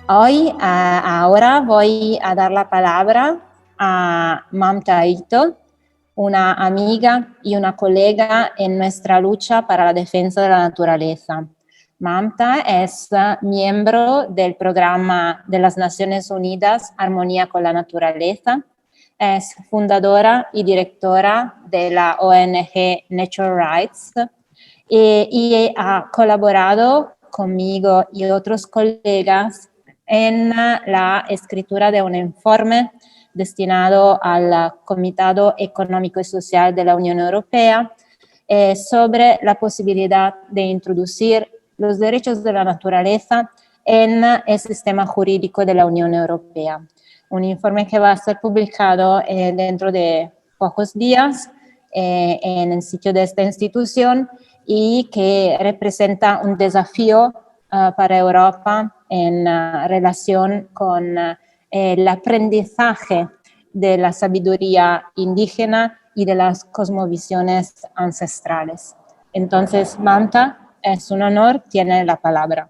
Hoy, ahora voy a dar la palabra a Mamta Ito, una amiga y una colega en nuestra lucha para la defensa de la naturaleza. Mamta es miembro del programa de las Naciones Unidas Armonía con la Naturaleza. Es fundadora y directora de la ONG Nature Rights y ha colaborado conmigo y otros colegas en la escritura de un informe destinado al Comité Económico y Social de la Unión Europea sobre la posibilidad de introducir los derechos de la naturaleza en el sistema jurídico de la Unión Europea. Un informe que va a ser publicado dentro de pocos días en el sitio de esta institución y que representa un desafío para Europa en relación con el aprendizaje de la sabiduría indígena y de las cosmovisiones ancestrales. Entonces, Mamta, es un honor, tiene la palabra.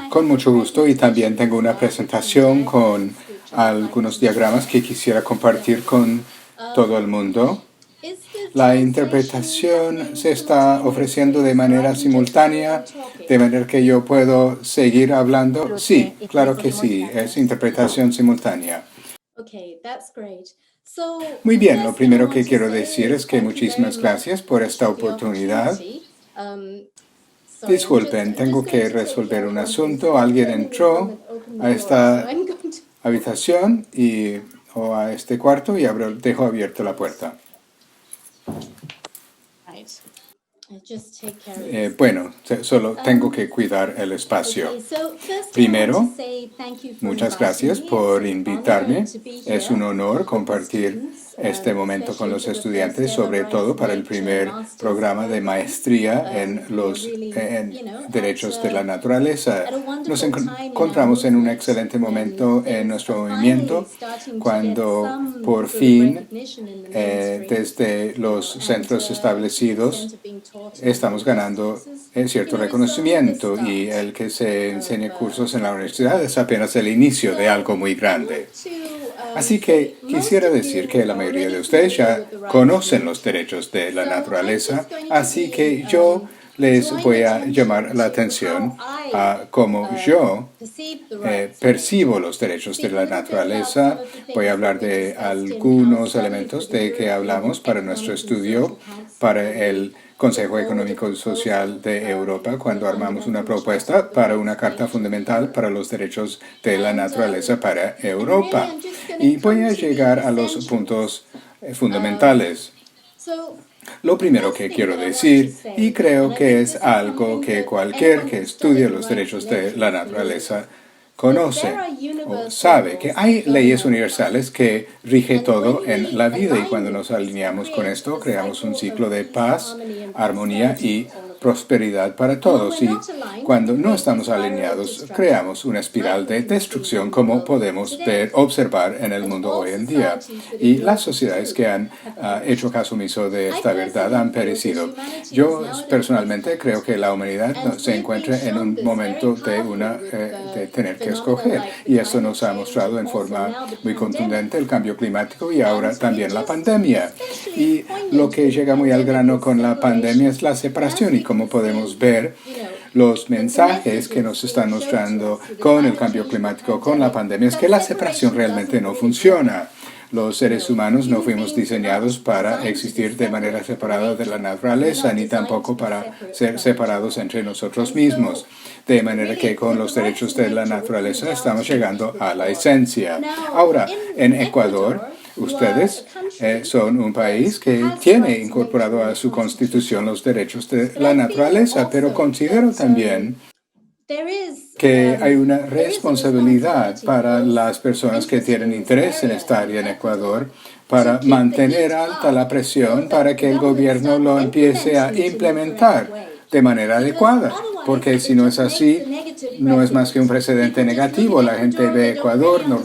Con mucho gusto, y también tengo una presentación con algunos diagramas que quisiera compartir con todo el mundo. La interpretación se está ofreciendo de manera simultánea, de manera que yo puedo seguir hablando. Sí, claro que sí, es interpretación simultánea. Muy bien, lo primero que quiero decir es que muchísimas gracias por esta oportunidad. Disculpen, tengo que resolver un asunto. Alguien entró a esta habitación o a este cuarto y dejo abierta la puerta. Bueno, solo tengo que cuidar el espacio. Primero, muchas gracias por invitarme. Es un honor compartir este momento con los estudiantes, sobre todo para el primer programa de maestría en derechos de la naturaleza. Nos encontramos en un excelente momento en nuestro movimiento cuando por fin, desde los centros establecidos, estamos ganando cierto reconocimiento, y el que se enseñe cursos en la universidad es apenas el inicio de algo muy grande. Así que quisiera decir que la mayoría de ustedes ya conocen los derechos de la naturaleza, así que yo les voy a llamar la atención a cómo yo percibo los derechos de la naturaleza. Voy a hablar de algunos elementos de que hablamos para nuestro estudio, para el Consejo Económico y Social de Europa, cuando armamos una propuesta para una Carta Fundamental para los Derechos de la Naturaleza para Europa. Y voy a llegar a los puntos fundamentales. Lo primero que quiero decir, y creo que es algo que cualquier que estudie los derechos de la naturaleza conoce o sabe, que hay leyes universales que rige todo en la vida, y cuando nos alineamos con esto, creamos un ciclo de paz, armonía y prosperidad para todos. Y cuando no estamos alineados, creamos una espiral de destrucción, como podemos observar en el mundo hoy en día. Y las sociedades que han hecho caso omiso de esta verdad han perecido. Yo personalmente creo que la humanidad se encuentra en un momento de tener que escoger, y esto nos ha mostrado en forma muy contundente el cambio climático y ahora también la pandemia. Y lo que llega muy al grano con la pandemia es la separación, y como podemos ver, los mensajes que nos están mostrando con el cambio climático, con la pandemia, es que la separación realmente no funciona. Los seres humanos no fuimos diseñados para existir de manera separada de la naturaleza, ni tampoco para ser separados entre nosotros mismos. De manera que con los derechos de la naturaleza estamos llegando a la esencia. Ahora, en Ecuador, ustedes son un país que tiene incorporado a su constitución los derechos de la naturaleza, pero considero también que hay una responsabilidad para las personas que tienen interés en esta área en Ecuador para mantener alta la presión para que el gobierno lo empiece a implementar de manera adecuada, porque si no es así, no es más que un precedente negativo. La gente ve Ecuador, no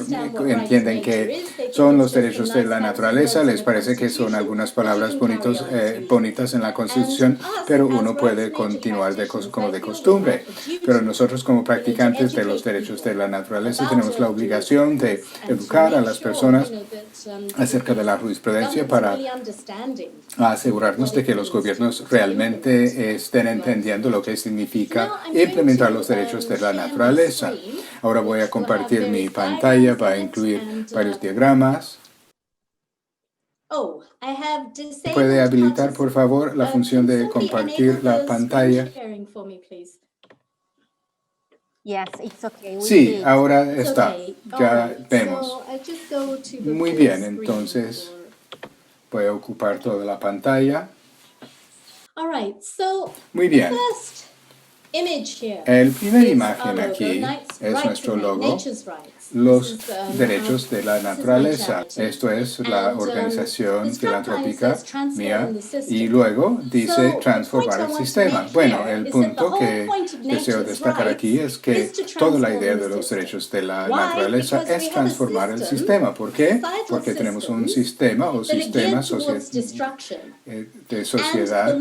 entienden que son los derechos de la naturaleza, les parece que son algunas palabras bonitas en la Constitución, pero uno puede continuar como de costumbre. Pero nosotros como practicantes de los derechos de la naturaleza tenemos la obligación de educar a las personas acerca de la jurisprudencia para asegurarnos de que los gobiernos realmente estén entendiendo lo que significa implementar los derechos de la naturaleza. Ahora voy a compartir mi pantalla para incluir varios diagramas. ¿Puede habilitar, por favor, la función de compartir la pantalla? Sí, ahora está. Ya vemos. Muy bien, entonces voy a ocupar toda la pantalla. Muy bien. El primer imagen aquí es nuestro logo, los derechos de la naturaleza. Esto es la organización filantrópica mía y luego dice transformar el sistema. Bueno, el punto que deseo destacar aquí es que toda la idea de los derechos de la naturaleza es transformar el sistema. ¿Por qué? Porque tenemos un sistema o sistemas de sociedad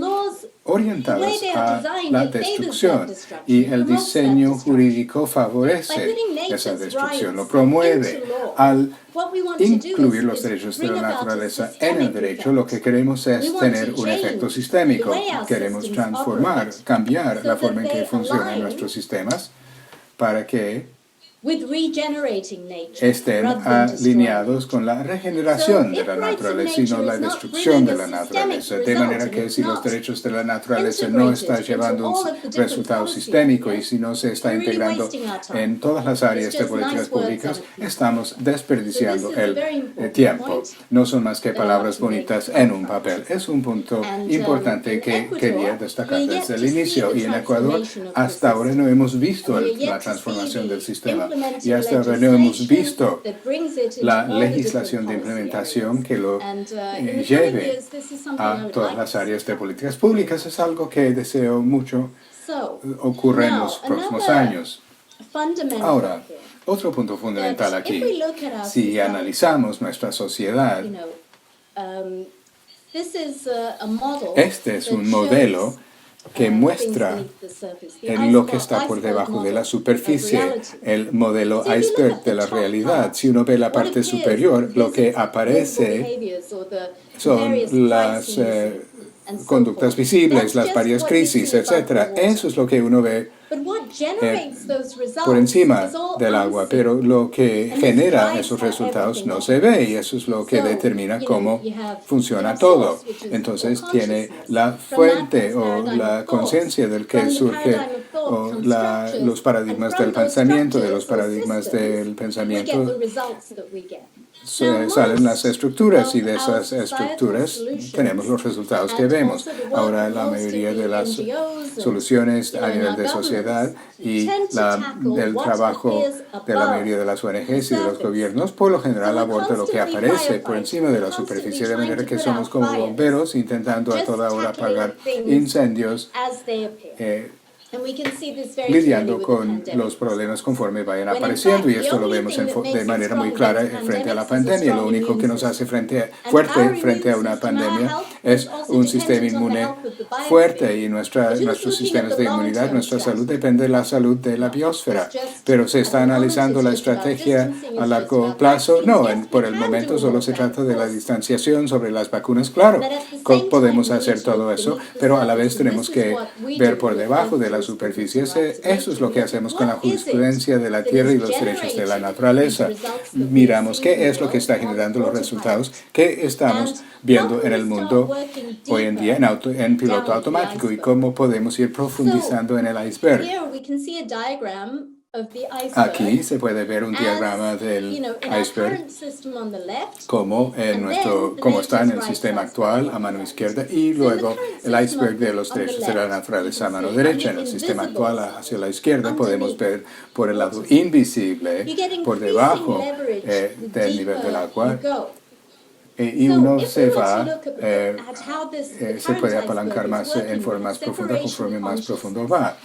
orientados a la destrucción y el diseño jurídico favorece esa destrucción, lo promueve. Al incluir los derechos de la naturaleza en el derecho, lo que queremos es tener un efecto sistémico. Queremos transformar, cambiar la forma en que funcionan nuestros sistemas para que estén alineados con la regeneración de la naturaleza y no la destrucción de la naturaleza. De manera que si los derechos de la naturaleza no están llevando un resultado sistémico y si no se está integrando en todas las áreas de políticas públicas, estamos desperdiciando el tiempo. No son más que palabras bonitas en un papel. Es un punto importante que quería destacar desde el inicio. Y en Ecuador, hasta ahora no hemos visto la transformación del sistema. Y hasta ahora no hemos visto la legislación de implementación que lo lleve a todas las áreas de políticas públicas. Es algo que deseo mucho ocurra en los próximos años. Ahora, otro punto fundamental aquí, si analizamos nuestra sociedad, este es un modelo que muestra lo que está por debajo de la superficie, el modelo iceberg de la realidad. Si uno ve la parte superior, lo que aparece son las conductas visibles, las varias crisis, etc. Eso es lo que uno ve por encima del agua, pero lo que genera esos resultados no se ve y eso es lo que determina cómo funciona todo. Entonces tiene la fuente o la conciencia del que surge o los paradigmas del pensamiento, de los paradigmas del pensamiento salen las estructuras y de esas estructuras tenemos los resultados que vemos. Ahora la mayoría de las soluciones a nivel de sociedad y del trabajo de la mayoría de las ONGs y de los gobiernos, por lo general aborda lo que aparece por encima de la superficie, de manera que somos como bomberos intentando a toda hora apagar incendios, lidiando con los problemas conforme vayan apareciendo, y esto lo vemos de manera muy clara frente a la pandemia. Lo único que nos hace fuerte frente a una pandemia es un sistema inmune fuerte, y nuestros sistemas de inmunidad, nuestra salud depende de la salud de la biosfera. Pero ¿se está analizando la estrategia a largo plazo? No, por el momento solo se trata de la distanciación sobre las vacunas. Claro, podemos hacer todo eso, pero a la vez tenemos que ver por debajo de la superficie. Eso es lo que hacemos con la jurisprudencia de la tierra y los derechos de la naturaleza. Miramos qué es lo que está generando los resultados que estamos viendo en el mundo hoy en día en piloto automático y cómo podemos ir profundizando en el iceberg. Aquí se puede ver un diagrama del iceberg como está en el sistema actual a mano izquierda, y luego el iceberg de los derechos de la naturaleza a mano derecha. En el sistema actual hacia la izquierda podemos ver por el lado invisible, por debajo del nivel del agua, y uno se puede apalancar más en forma más profunda conforme más profundo va.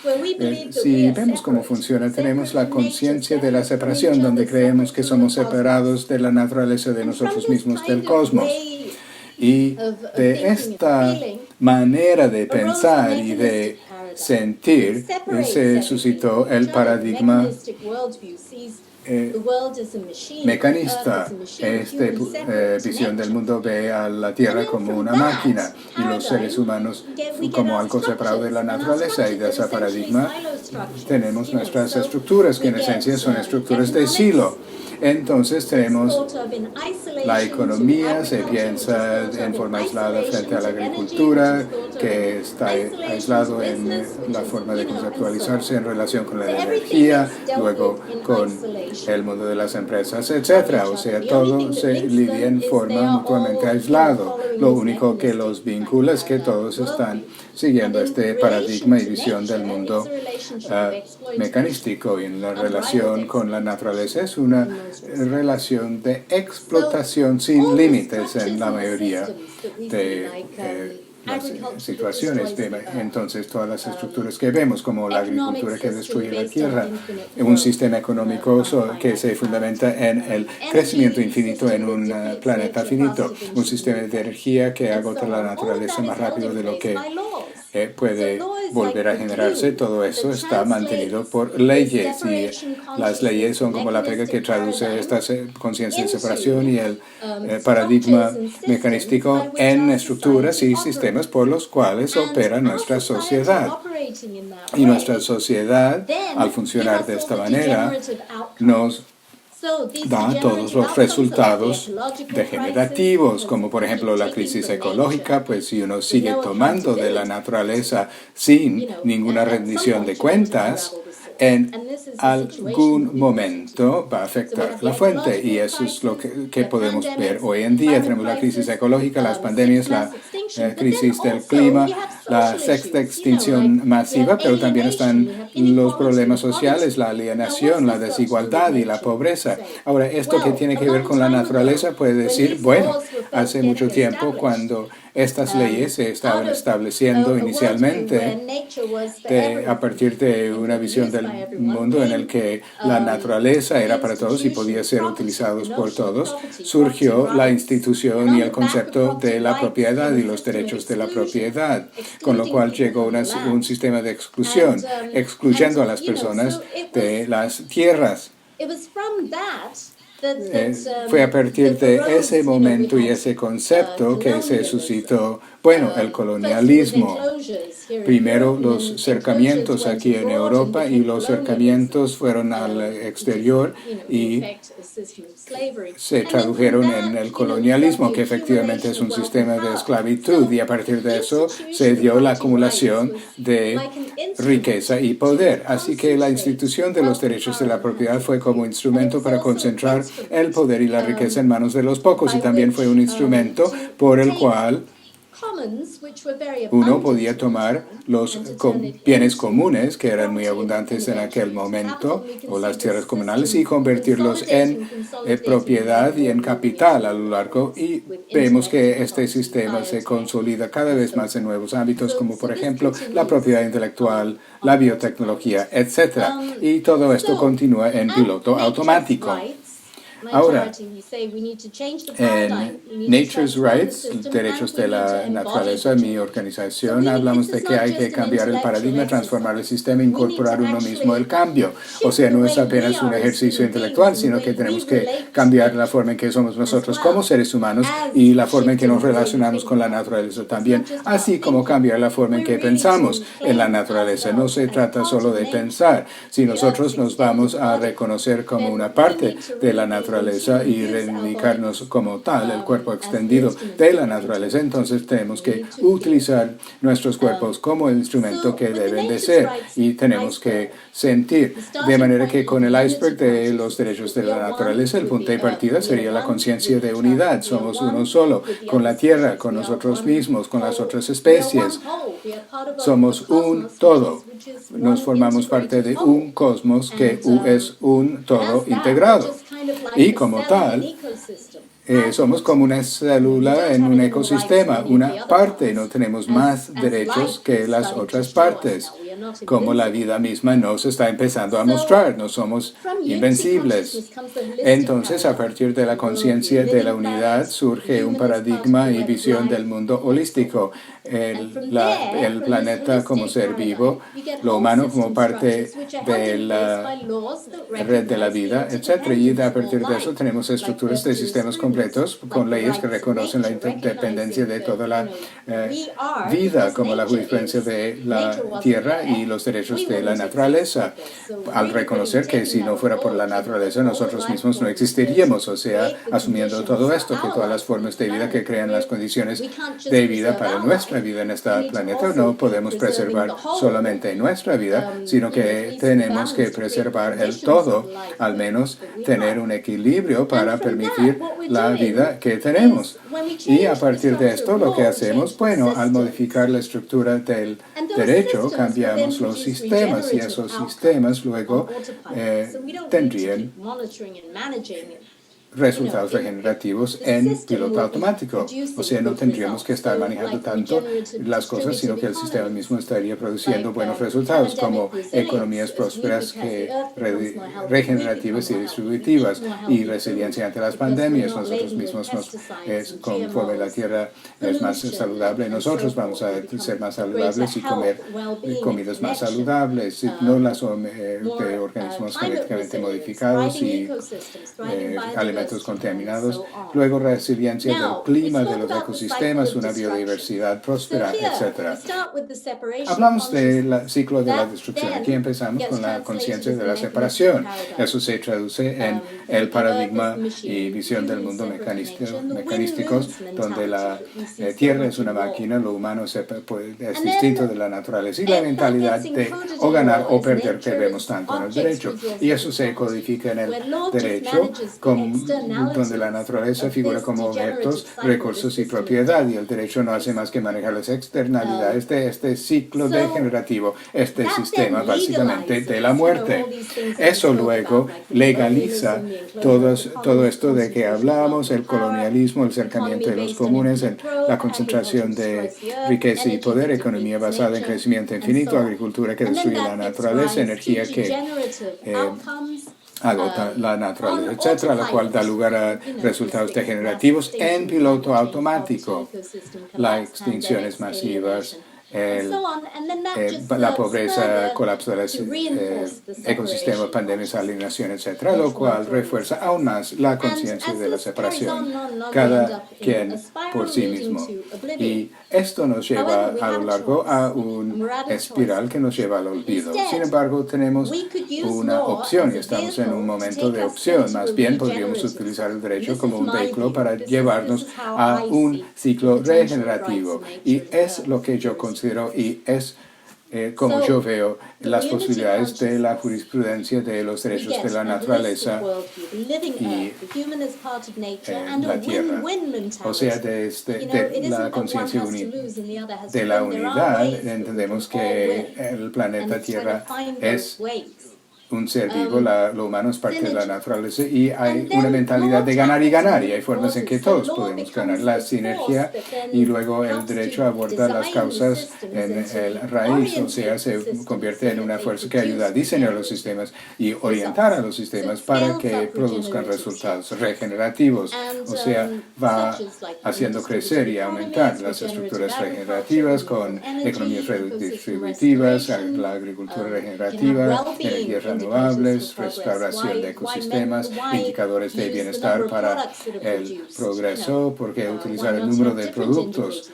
Si vemos cómo funciona, tenemos la conciencia de la separación, donde creemos que somos separados de la naturaleza, de nosotros mismos, del cosmos. Y de esta manera de pensar y de sentir se suscitó el paradigma mecanista. Esta visión del mundo ve a la Tierra como una máquina y los seres humanos como algo separado de la naturaleza. Y de ese paradigma tenemos nuestras estructuras, que en esencia son estructuras de silo. Entonces tenemos la economía, se piensa en forma aislada frente a la agricultura, que está aislado en la forma de conceptualizarse en relación con la energía, luego con el mundo de las empresas, etc. O sea, todo se lidia en forma mutuamente aislado. Lo único que los vincula es que todos están siguiendo este paradigma y visión del mundo mecanístico, y en la relación con la naturaleza es una relación de explotación sin límites en la mayoría de las situaciones. Entonces, todas las estructuras que vemos, como la agricultura que destruye la tierra, un sistema económico que se fundamenta en el crecimiento infinito en un planeta finito, un sistema de energía que agota la naturaleza más rápido de lo que puede volver a generarse. Todo eso está mantenido por leyes, y las leyes son como la pega que traduce esta conciencia de separación y el paradigma mecanístico en estructuras y sistemas por los cuales opera nuestra sociedad. Y nuestra sociedad, al funcionar de esta manera, nos da todos los resultados degenerativos, como por ejemplo la crisis ecológica. Pues si uno sigue tomando de la naturaleza sin ninguna rendición de cuentas, en algún momento va a afectar la fuente, y eso es lo que podemos ver hoy en día. Tenemos la crisis ecológica, las pandemias, la crisis del clima, la sexta extinción masiva, pero también están los problemas sociales, la alienación, la desigualdad y la pobreza. Ahora, esto que tiene que ver con la naturaleza puede decir, bueno, hace mucho tiempo, cuando estas leyes se estaban estableciendo inicialmente a partir de una visión del mundo en el que la naturaleza era para todos y podía ser utilizados por todos, surgió la institución y el concepto de la propiedad y los derechos de la propiedad, con lo cual llegó un sistema de exclusión, excluyendo a las personas de las tierras. Fue a partir de ese momento y ese concepto que se suscitó, el colonialismo. Primero los cercamientos aquí en Europa, y los cercamientos fueron al exterior y se tradujeron en el colonialismo, que efectivamente es un sistema de esclavitud, y a partir de eso se dio la acumulación de riqueza y poder. Así que la institución de los derechos de la propiedad fue como instrumento para concentrar el poder y la riqueza en manos de los pocos, y también fue un instrumento por el cual uno podía tomar los bienes comunes, que eran muy abundantes en aquel momento, o las tierras comunales, y convertirlos en propiedad y en capital a lo largo. Y vemos que este sistema se consolida cada vez más en nuevos ámbitos, como por ejemplo la propiedad intelectual, la biotecnología, etc. Y todo esto continúa en piloto automático. Ahora, en Nature's Rights, derechos de la naturaleza, mi organización, hablamos de que hay que cambiar el paradigma, transformar el sistema, incorporar uno mismo el cambio. O sea, no es apenas un ejercicio intelectual, sino que tenemos que cambiar la forma en que somos nosotros como seres humanos y la forma en que nos relacionamos con la naturaleza también, así como cambiar la forma en que pensamos en la naturaleza. No se trata solo de pensar. Si nosotros nos vamos a reconocer como una parte de la naturaleza y reivindicarnos como tal, el cuerpo extendido de la naturaleza, entonces tenemos que utilizar nuestros cuerpos como el instrumento que deben de ser, y tenemos que sentir. De manera que con el iceberg de los derechos de la naturaleza, el punto de partida sería la conciencia de unidad. Somos uno solo, con la tierra, con nosotros mismos, con las otras especies. Somos un todo. Nos formamos parte de un cosmos que es un todo integrado. Y como tal, somos como una célula en un ecosistema, una parte, no tenemos más derechos que las otras partes, como la vida misma nos está empezando a mostrar, no somos invencibles. Entonces, a partir de la conciencia de la unidad surge un paradigma y visión del mundo holístico, el planeta como ser vivo, lo humano como parte de la red de la vida, etc. Y a partir de eso tenemos estructuras de sistemas completos con leyes que reconocen la independencia de toda la vida, como la jurisprudencia de la tierra y los derechos de la naturaleza, al reconocer que si no fuera por la naturaleza nosotros mismos no existiríamos, o sea, asumiendo todo esto, que todas las formas de vida que crean las condiciones de vida para nuestra vida en este planeta no podemos preservar solamente nuestra vida, sino que tenemos que preservar el todo, al menos tener un equilibrio para permitir la vida que tenemos. Y a partir de esto lo que hacemos, bueno, al modificar la estructura del derecho, cambiamos los sistemas y esos sistemas luego tendrían resultados regenerativos en piloto automático. O sea, no tendríamos que estar manejando tanto las cosas, sino que el sistema mismo estaría produciendo buenos resultados, como economías prósperas, regenerativas y distributivas, y resiliencia ante las pandemias. Nosotros mismos, conforme la Tierra es más saludable, nosotros vamos a ser más saludables y comer comidas más saludables, no las de organismos genéticamente modificados y alimentos contaminados, luego resiliencia del clima, de los ecosistemas, una biodiversidad próspera, etc. Hablamos del ciclo de la destrucción. Aquí empezamos con la conciencia de la separación. Eso se traduce en el paradigma y visión del mundo mecanísticos, donde la Tierra es una máquina, lo humano es distinto de la naturaleza, y la mentalidad de o ganar o perder que vemos tanto en el derecho. Y eso se codifica en el derecho, donde la naturaleza figura como objetos, recursos y propiedad, y el derecho no hace más que manejar las externalidades de este ciclo degenerativo, este sistema básicamente de la muerte. Eso luego legaliza todo esto de que hablamos, el colonialismo, el cercamiento de los comunes, la concentración de riqueza y poder, economía basada en crecimiento infinito, agricultura que destruye la naturaleza, energía que agota la naturaleza, etcétera, la cual da lugar a resultados degenerativos en piloto automático, las extinciones masivas, la pobreza, colapso de los ecosistemas, pandemias, alienación, etc., lo cual refuerza aún más la conciencia de la separación, cada quien por sí mismo. Y esto nos lleva a lo largo a una espiral que nos lleva al olvido. Sin embargo, tenemos una opción y estamos en un momento de opción. Más bien podríamos utilizar el derecho como un vehículo para llevarnos a un ciclo regenerativo. Y es lo que yo considero y es como yo veo las posibilidades de la jurisprudencia de los derechos de la naturaleza y la tierra. O sea, desde la conciencia de la unidad, entendemos que el planeta Tierra es un ser vivo, lo humano es parte de la naturaleza y hay una mentalidad de ganar y ganar, y hay formas en que todos podemos ganar. La sinergia y luego el derecho a abordar las causas en el raíz, o sea, se convierte en una fuerza que ayuda a diseñar los sistemas y orientar a los sistemas para que produzcan resultados regenerativos, o sea, va haciendo crecer y aumentar las estructuras regenerativas con economías redistributivas, la agricultura regenerativa, energías renovables, restauración de ecosistemas, indicadores de bienestar para el progreso, porque utilizar el número de productos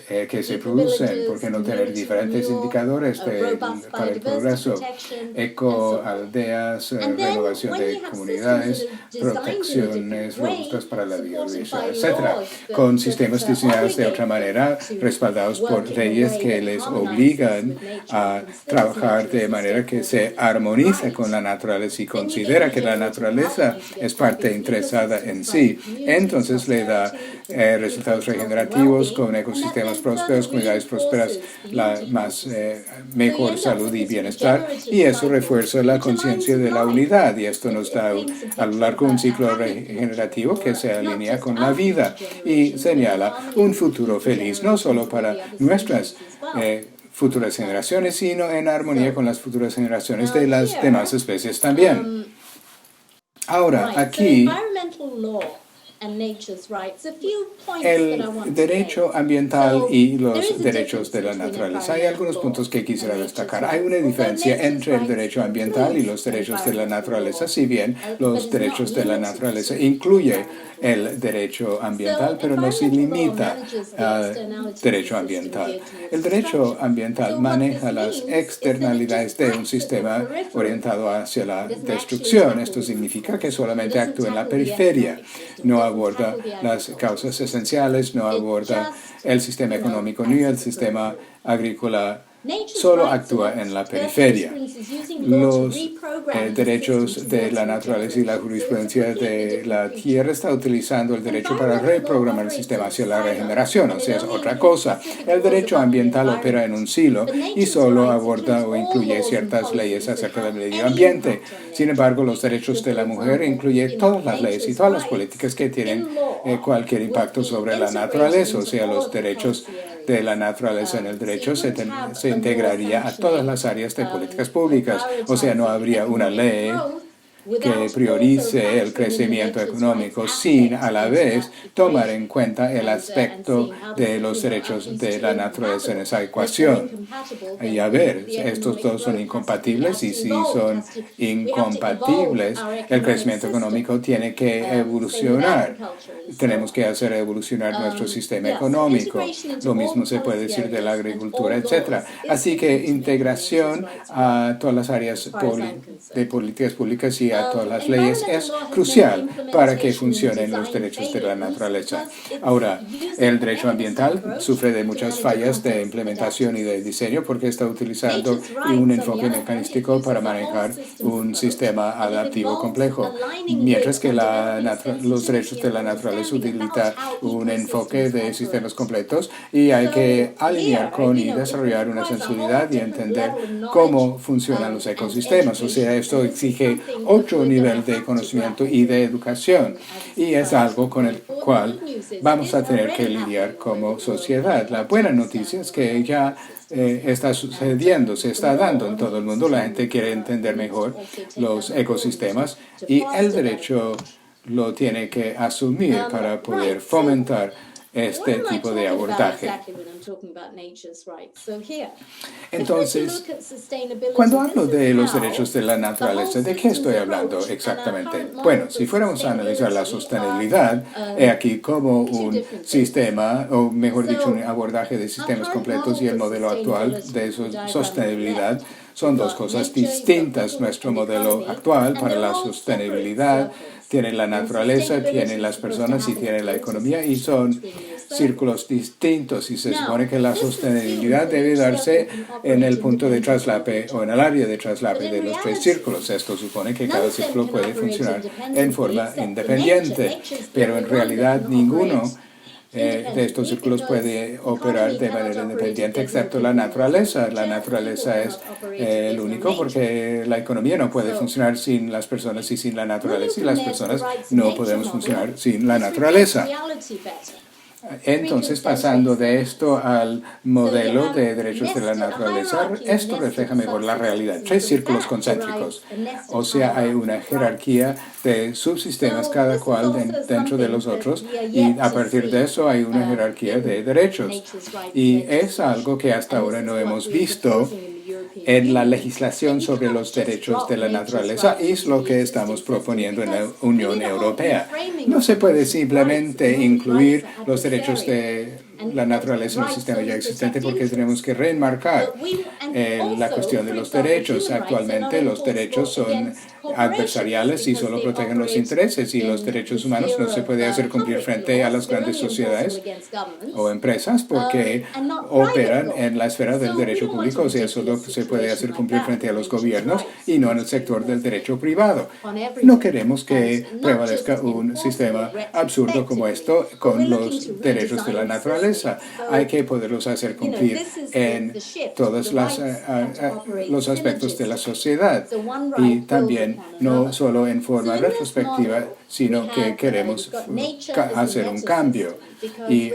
que se producen, porque no tener diferentes indicadores para el progreso, ecoaldeas, renovación de comunidades, protecciones robustas para la biodiversidad, etc., con sistemas diseñados de otra manera, respaldados por leyes que les obligan a trabajar de manera que se armonice con la naturaleza y considera que la naturaleza es parte interesada en sí. Entonces le da resultados regenerativos con con ecosistemas prósperos, comunidades prósperas, la mejor salud y bienestar, y eso refuerza la conciencia de la unidad, y esto nos da a lo largo un ciclo regenerativo que se alinea con la vida y señala un futuro feliz, no solo para nuestras futuras generaciones, sino en armonía con las futuras generaciones de las demás especies también. Ahora, aquí el derecho ambiental y los derechos de la naturaleza. Hay algunos puntos que quisiera destacar. Hay una diferencia entre el derecho ambiental y los derechos de la naturaleza, si bien los derechos de la naturaleza incluye el derecho ambiental, pero no se limita al derecho ambiental. El derecho ambiental maneja las externalidades de un sistema orientado hacia la destrucción. Esto significa que solamente actúa en la periferia, no aborda las causas esenciales, no aborda el sistema económico ni el sistema agrícola, solo actúa en la periferia. Los derechos de la naturaleza y la jurisprudencia de la tierra está utilizando el derecho para reprogramar el sistema hacia la regeneración, o sea, es otra cosa. El derecho ambiental opera en un silo y solo aborda o incluye ciertas leyes acerca del medio ambiente. Sin embargo, los derechos de la mujer incluyen todas las leyes y todas las políticas que tienen cualquier impacto sobre la naturaleza, o sea, los derechos de la naturaleza en el derecho se integraría a todas las áreas de políticas públicas. O sea, no habría una ley que priorice el crecimiento económico sin a la vez tomar en cuenta el aspecto de los derechos de la naturaleza en esa ecuación. Y a ver, estos dos son incompatibles, y si son incompatibles, el crecimiento económico tiene que evolucionar. Tenemos que hacer evolucionar nuestro sistema económico. Lo mismo se puede decir de la agricultura, etc. Así que integración a todas las áreas de políticas públicas y a todas las leyes es crucial para que funcionen los derechos de la naturaleza. Ahora, el derecho ambiental sufre de muchas fallas de implementación y de diseño porque está utilizando un enfoque mecanístico para manejar un sistema adaptivo complejo, mientras que los derechos de la naturaleza utilizan un enfoque de sistemas completos, y hay que alinear con y desarrollar una sensibilidad y entender cómo funcionan los ecosistemas. O sea, esto exige otro nivel de conocimiento y de educación, y es algo con el cual vamos a tener que lidiar como sociedad. La buena noticia es que ya está sucediendo, se está dando en todo el mundo. La gente quiere entender mejor los ecosistemas y el derecho lo tiene que asumir para poder fomentar este tipo de abordaje. Entonces, cuando hablo de los derechos de la naturaleza, ¿de qué estoy hablando exactamente? Bueno, si fuéramos a analizar la sostenibilidad, he aquí como un sistema, o mejor dicho, un abordaje de sistemas completos y el modelo actual de sostenibilidad son dos cosas distintas. Nuestro modelo actual para la sostenibilidad tiene la naturaleza, tiene las personas y tiene la economía, y son círculos distintos, y se supone que la sostenibilidad debe darse en el punto de traslape o en el área de traslape de los tres círculos. Esto supone que cada círculo puede funcionar en forma independiente, pero en realidad ninguno de estos círculos puede operar de manera independiente excepto la naturaleza. La naturaleza es el único, porque la economía no puede funcionar sin las personas y sin la naturaleza, y las personas no podemos funcionar sin la naturaleza. Entonces, pasando de esto al modelo de derechos de la naturaleza, esto refleja mejor la realidad. Tres círculos concéntricos, o sea, hay una jerarquía de subsistemas, cada cual dentro de los otros, y a partir de eso hay una jerarquía de derechos. Y es algo que hasta ahora no hemos visto en la legislación sobre los derechos de la naturaleza, y es lo que estamos proponiendo en la Unión Europea. No se puede simplemente incluir los derechos de la naturaleza en el sistema ya existente, porque tenemos que reenmarcar la cuestión de los derechos. Actualmente los derechos son adversariales y solo protegen los intereses, y los derechos humanos no se puede hacer cumplir frente a las grandes sociedades o empresas porque operan en la esfera del derecho público, o sea, solo se puede hacer cumplir frente a los gobiernos y no en el sector del derecho privado. No queremos que prevalezca un sistema absurdo como esto con los derechos de la naturaleza. Hay que poderlos hacer cumplir en todos los aspectos de la sociedad, y también no solo en forma retrospectiva, sino que queremos hacer un cambio y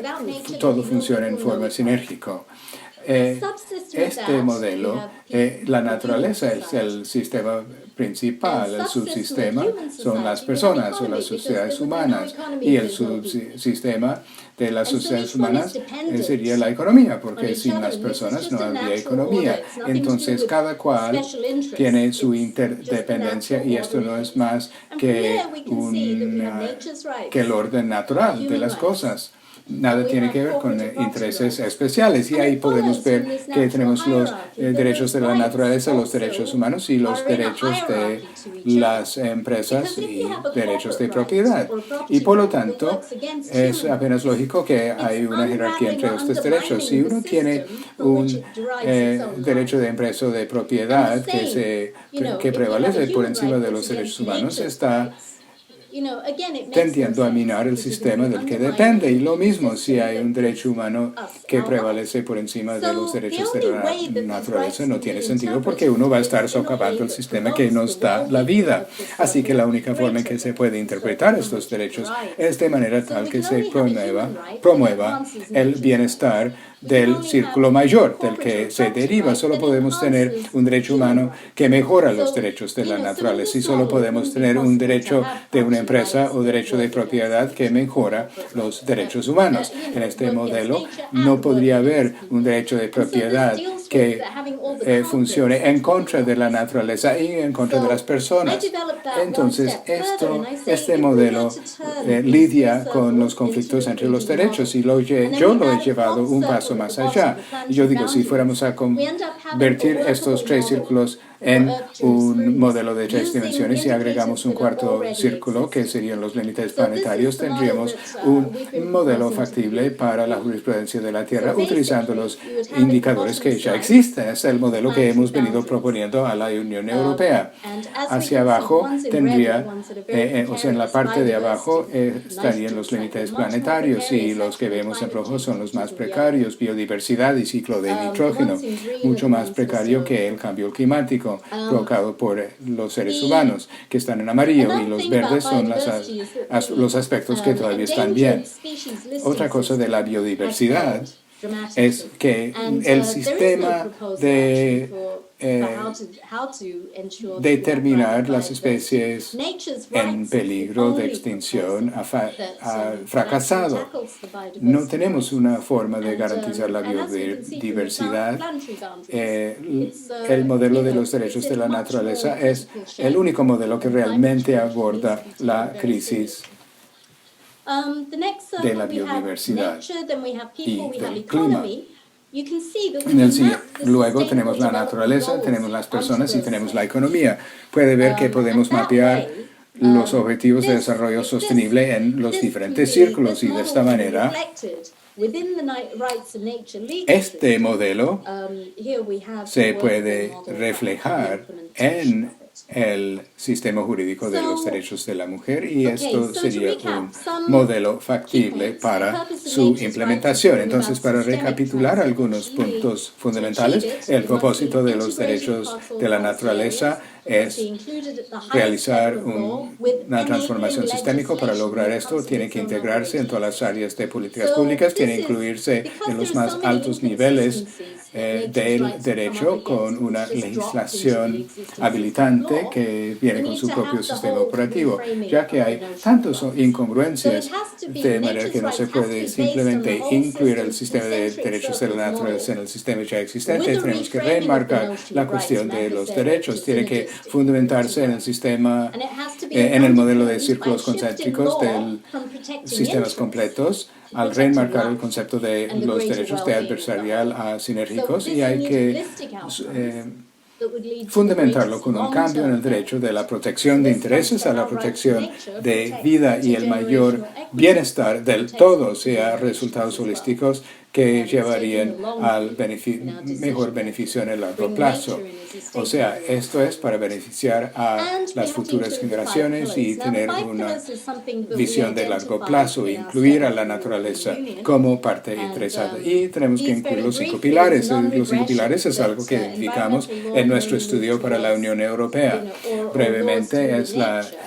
todo funciona en forma sinérgica. Este modelo, la naturaleza es el sistema principal, el subsistema son las personas o las sociedades humanas, y el subsistema de las sociedades humanas sería la economía, porque sin las personas no habría economía. Entonces, cada cual tiene su interdependencia, y esto no es más que el orden natural de las cosas. Nada tiene que ver con intereses especiales, y ahí podemos ver que tenemos los derechos de la naturaleza, los derechos humanos y los derechos de las empresas y derechos de propiedad. Y por lo tanto, es apenas lógico que hay una jerarquía entre estos derechos. Si uno tiene un derecho de empresa o de propiedad que prevalece por encima de los derechos humanos, está tendiendo a minar el sistema del que depende. Y lo mismo si hay un derecho humano que prevalece por encima de los derechos de la naturaleza, no tiene sentido, porque uno va a estar socavando el sistema que nos da la vida. Así que la única forma en que se puede interpretar estos derechos es de manera tal que se promueva el bienestar del círculo mayor del que se deriva. Solo podemos tener un derecho humano que mejora los derechos de la naturaleza, y solo podemos tener un derecho de una empresa o derecho de propiedad que mejora los derechos humanos. En este modelo no podría haber un derecho de propiedad que funcione en contra de la naturaleza y en contra de las personas. Entonces, este modelo lidia con los conflictos entre los derechos, y yo lo he llevado un paso más allá. Yo digo, si fuéramos a convertir estos tres círculos en un modelo de 3 dimensiones y agregamos un cuarto círculo que serían los límites planetarios, tendríamos un modelo factible para la jurisprudencia de la Tierra utilizando los indicadores que ya existen. Es el modelo que hemos venido proponiendo a la Unión Europea. Hacia abajo tendría, o sea, en la parte de abajo estarían los límites planetarios, y los que vemos en rojo son los más precarios: biodiversidad y ciclo de nitrógeno, mucho más precario que el cambio climático provocado por los seres humanos, que están en amarillo, y los verdes son los aspectos que todavía están bien. Otra cosa de la biodiversidad es que el sistema de determinar las especies en peligro de extinción ha fracasado. No tenemos una forma de garantizar la biodiversidad. El modelo de los derechos de la naturaleza es el único modelo que realmente aborda la crisis de la biodiversidad y del clima. Luego tenemos la naturaleza, tenemos las personas y tenemos la economía. Puede ver que podemos mapear los objetivos de desarrollo sostenible en los diferentes círculos, y de esta manera este modelo se puede reflejar en el sistema jurídico de los derechos de la mujer, y esto sería un modelo factible para su implementación. Entonces, para recapitular algunos puntos fundamentales, el propósito de los derechos de la naturaleza es realizar una transformación sistémica. Para lograr esto, tiene que integrarse en todas las áreas de políticas públicas, tiene que incluirse en los más altos niveles del derecho, con una legislación habilitante que viene con su propio sistema operativo, ya que hay tantas incongruencias, de manera que no se puede simplemente incluir el sistema de derechos de la naturaleza en el sistema ya existente. Tenemos que reenmarcar la cuestión de los derechos, tiene que fundamentarse en el sistema, en el modelo de círculos concéntricos de sistemas completos, al reenmarcar el concepto de los derechos de adversarial a sinérgicos, y hay que fundamentarlo con un cambio en el derecho de la protección de intereses a la protección de vida y el mayor bienestar del todo, sea resultados holísticos que llevarían al mejor beneficio en el largo plazo. O sea, esto es para beneficiar a las futuras generaciones y tener una visión de largo plazo, incluir a la naturaleza como parte interesada. Y tenemos que incluir los 5 pilares. Los 5 pilares es algo que identificamos en nuestro estudio para la Unión Europea. Brevemente,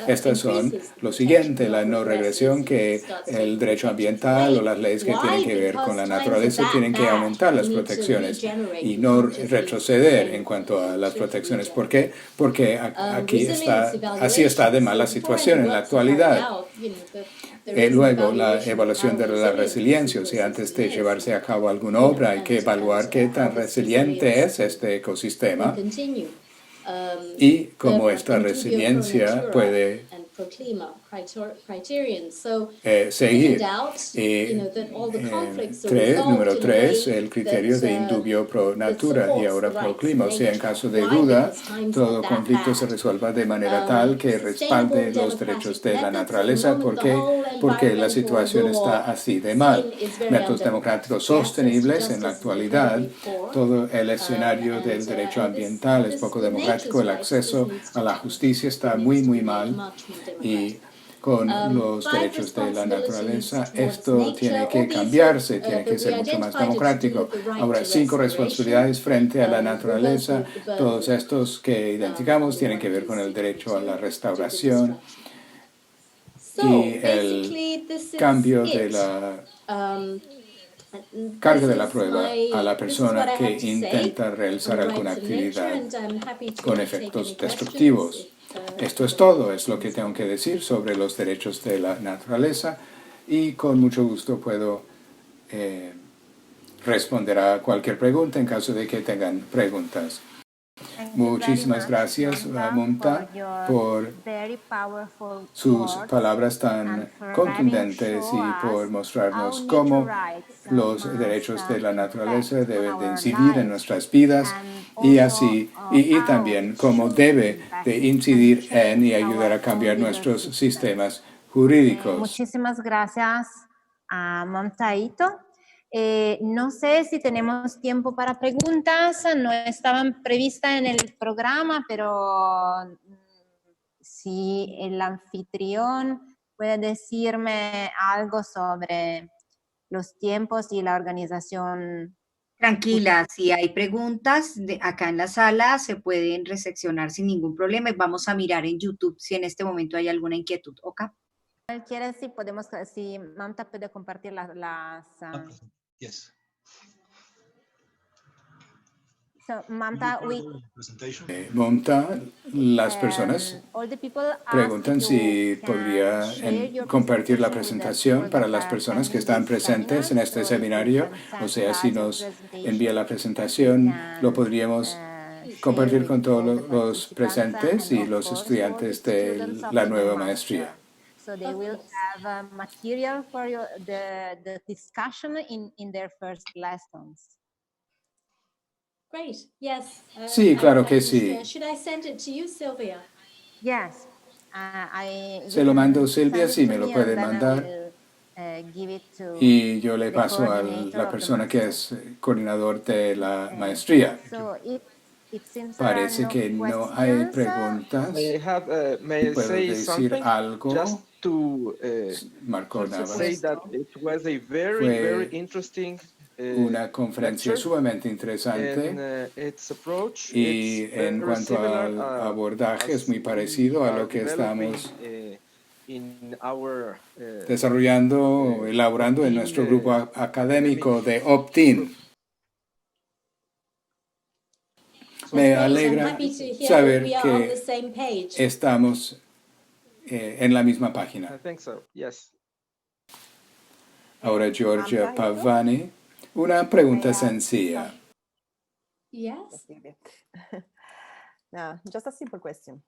estas son lo siguiente: la no regresión, que el derecho ambiental o las leyes que tienen que ver con la naturaleza tienen que aumentar las protecciones y no retroceder en cuanto a las protecciones. ¿Por qué? Porque así está de mala situación en la actualidad. Luego, la evaluación de la resiliencia, o sea, antes de llevarse a cabo alguna obra, hay que evaluar qué tan resiliente es este ecosistema y cómo esta resiliencia puede seguir. Número 3, el criterio de indubio pro natura y ahora pro clima. O sea, en caso de duda, todo conflicto se resuelva de manera tal que respalde los derechos de la naturaleza. ¿Por qué? Porque la situación está así de mal. Métodos democráticos sostenibles en la actualidad. Todo el escenario del derecho ambiental es poco democrático. El acceso a la justicia está muy, muy mal. Y con los derechos de la naturaleza, esto tiene que cambiarse, tiene que ser mucho más democrático. Ahora, 5 responsabilidades frente a la naturaleza. Todos estos que identificamos tienen que ver con el derecho a la restauración y el cambio de la carga de la prueba a la persona que intenta realizar alguna actividad con efectos destructivos. Esto es todo, es lo que tengo que decir sobre los derechos de la naturaleza y con mucho gusto puedo responder a cualquier pregunta en caso de que tengan preguntas. Muchísimas gracias, Mumta, por sus palabras tan contundentes y por mostrarnos cómo los derechos de la naturaleza deben de incidir en nuestras vidas y también cómo debe de incidir en y ayudar a cambiar nuestros sistemas jurídicos. Muchísimas gracias a Mumta Ito. No sé si tenemos tiempo para preguntas, no estaban previstas en el programa, pero si el anfitrión puede decirme algo sobre los tiempos y la organización. Tranquila, si hay preguntas acá en la sala se pueden reseccionar sin ningún problema y vamos a mirar en YouTube si en este momento hay alguna inquietud. ¿Ok? ¿Quiere decir, si Mumta puede compartir las Yes. So, Mumta, las personas preguntan si podría compartir la presentación para las personas que están presentes en este seminario. O sea, si nos envía la presentación, lo podríamos compartir con todos los presentes y los estudiantes de la nueva maestría. So they will have material for the discussion in their first lessons. Great. Yes. Sí, claro que sí. Should I send it to you, Sylvia? Yes. Se lo mando Silvia, sí, me lo puede mandar. Y yo le paso a la persona que es coordinador de la maestría. Parece que no hay preguntas. ¿Puedo decir algo? Marco Navas. Fue una conferencia sumamente interesante y en cuanto al abordaje es muy parecido a lo que estamos desarrollando, elaborando en nuestro grupo académico de Opt-in. Me alegra saber que estamos en la misma página. Ahora Giorgia Pavani, una pregunta sencilla. Yes. No, just a simple question.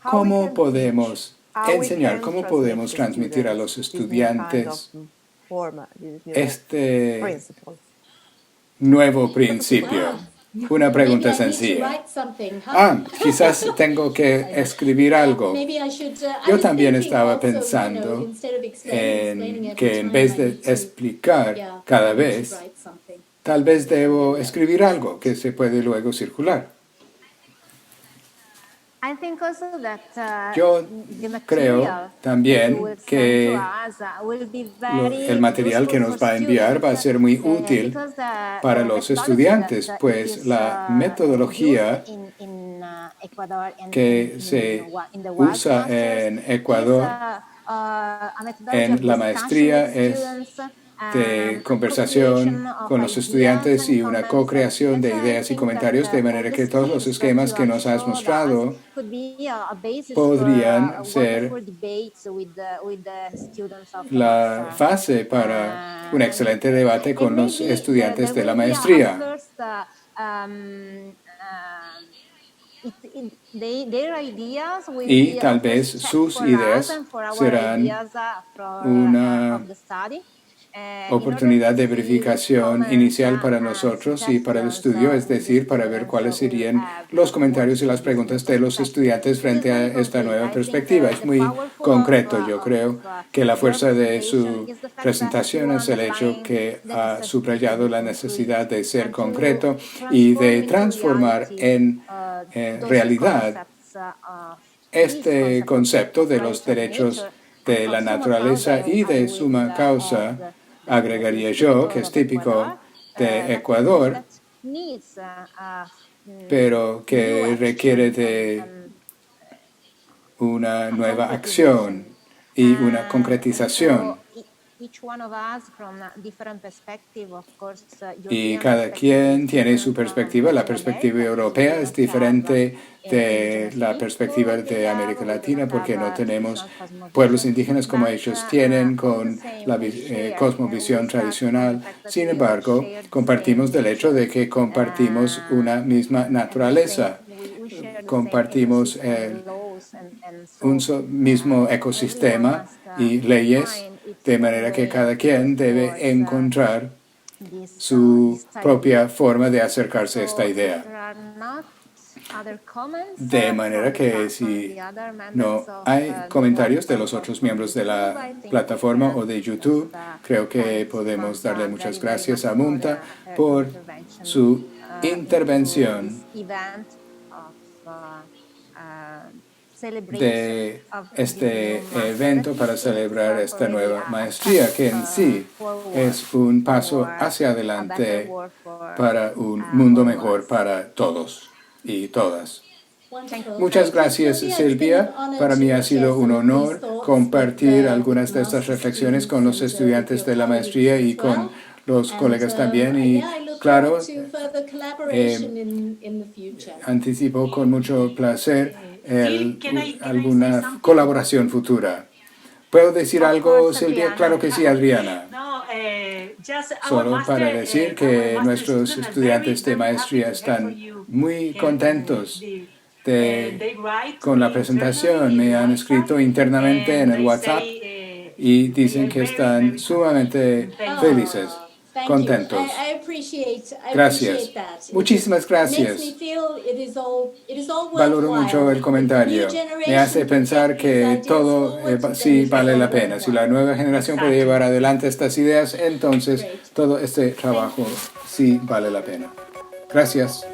¿Cómo podemos enseñar, cómo podemos transmitir a los estudiantes este nuevo principio? Una pregunta Maybe I need to sencilla. write something, huh? Quizás tengo que escribir algo. Maybe I should, I Yo was también thinking estaba also, pensando instead of explaining en every que en time, vez I de need to, explicar cada I should vez, write something. tal vez debo escribir algo que se puede luego circular. Yo creo también que el material que nos va a enviar va a ser muy útil para los estudiantes, pues la metodología que se usa en Ecuador en la maestría es de conversación con los estudiantes y una co-creación de ideas y comentarios, de manera que todos los esquemas que nos has mostrado podrían ser la base para un excelente debate con los estudiantes de la maestría. Y tal vez sus ideas serán una oportunidad de verificación inicial para nosotros y para el estudio, es decir, para ver cuáles serían los comentarios y las preguntas de los estudiantes frente a esta nueva perspectiva. Es muy concreto. Yo creo que la fuerza de su presentación es el hecho que ha subrayado la necesidad de ser concreto y de transformar en realidad este concepto de los derechos de la naturaleza y de suma causa, agregaría yo, que es típico de Ecuador, pero que requiere de una nueva acción y una concretización. Y cada quien tiene su perspectiva. La perspectiva europea es diferente de la perspectiva de América Latina porque no tenemos pueblos indígenas como ellos tienen con la cosmovisión tradicional. Sin embargo, compartimos del hecho de que compartimos una misma naturaleza. Compartimos un mismo ecosistema y leyes, de manera que cada quien debe encontrar su propia forma de acercarse a esta idea. De manera que si no hay comentarios de los otros miembros de la plataforma o de YouTube, creo que podemos darle muchas gracias a Munta por su intervención de este evento para celebrar esta nueva maestría, que en sí es un paso hacia adelante para un mundo mejor para todos y todas. Muchas gracias, Silvia. Para mí ha sido un honor compartir algunas de estas reflexiones con los estudiantes de la maestría y con los colegas también. Y claro, anticipo con mucho placer alguna colaboración futura. ¿Puedo decir algo, Silvia? Claro que sí, Adriana. Solo para decir que nuestros estudiantes de maestría están muy contentos con la presentación. Me han escrito internamente en el WhatsApp y dicen que están sumamente felices, contentos. Gracias. Muchísimas gracias. Valoro mucho el comentario. Me hace pensar que todo sí vale la pena. Si la nueva generación puede llevar adelante estas ideas, entonces todo este trabajo sí vale la pena. Gracias.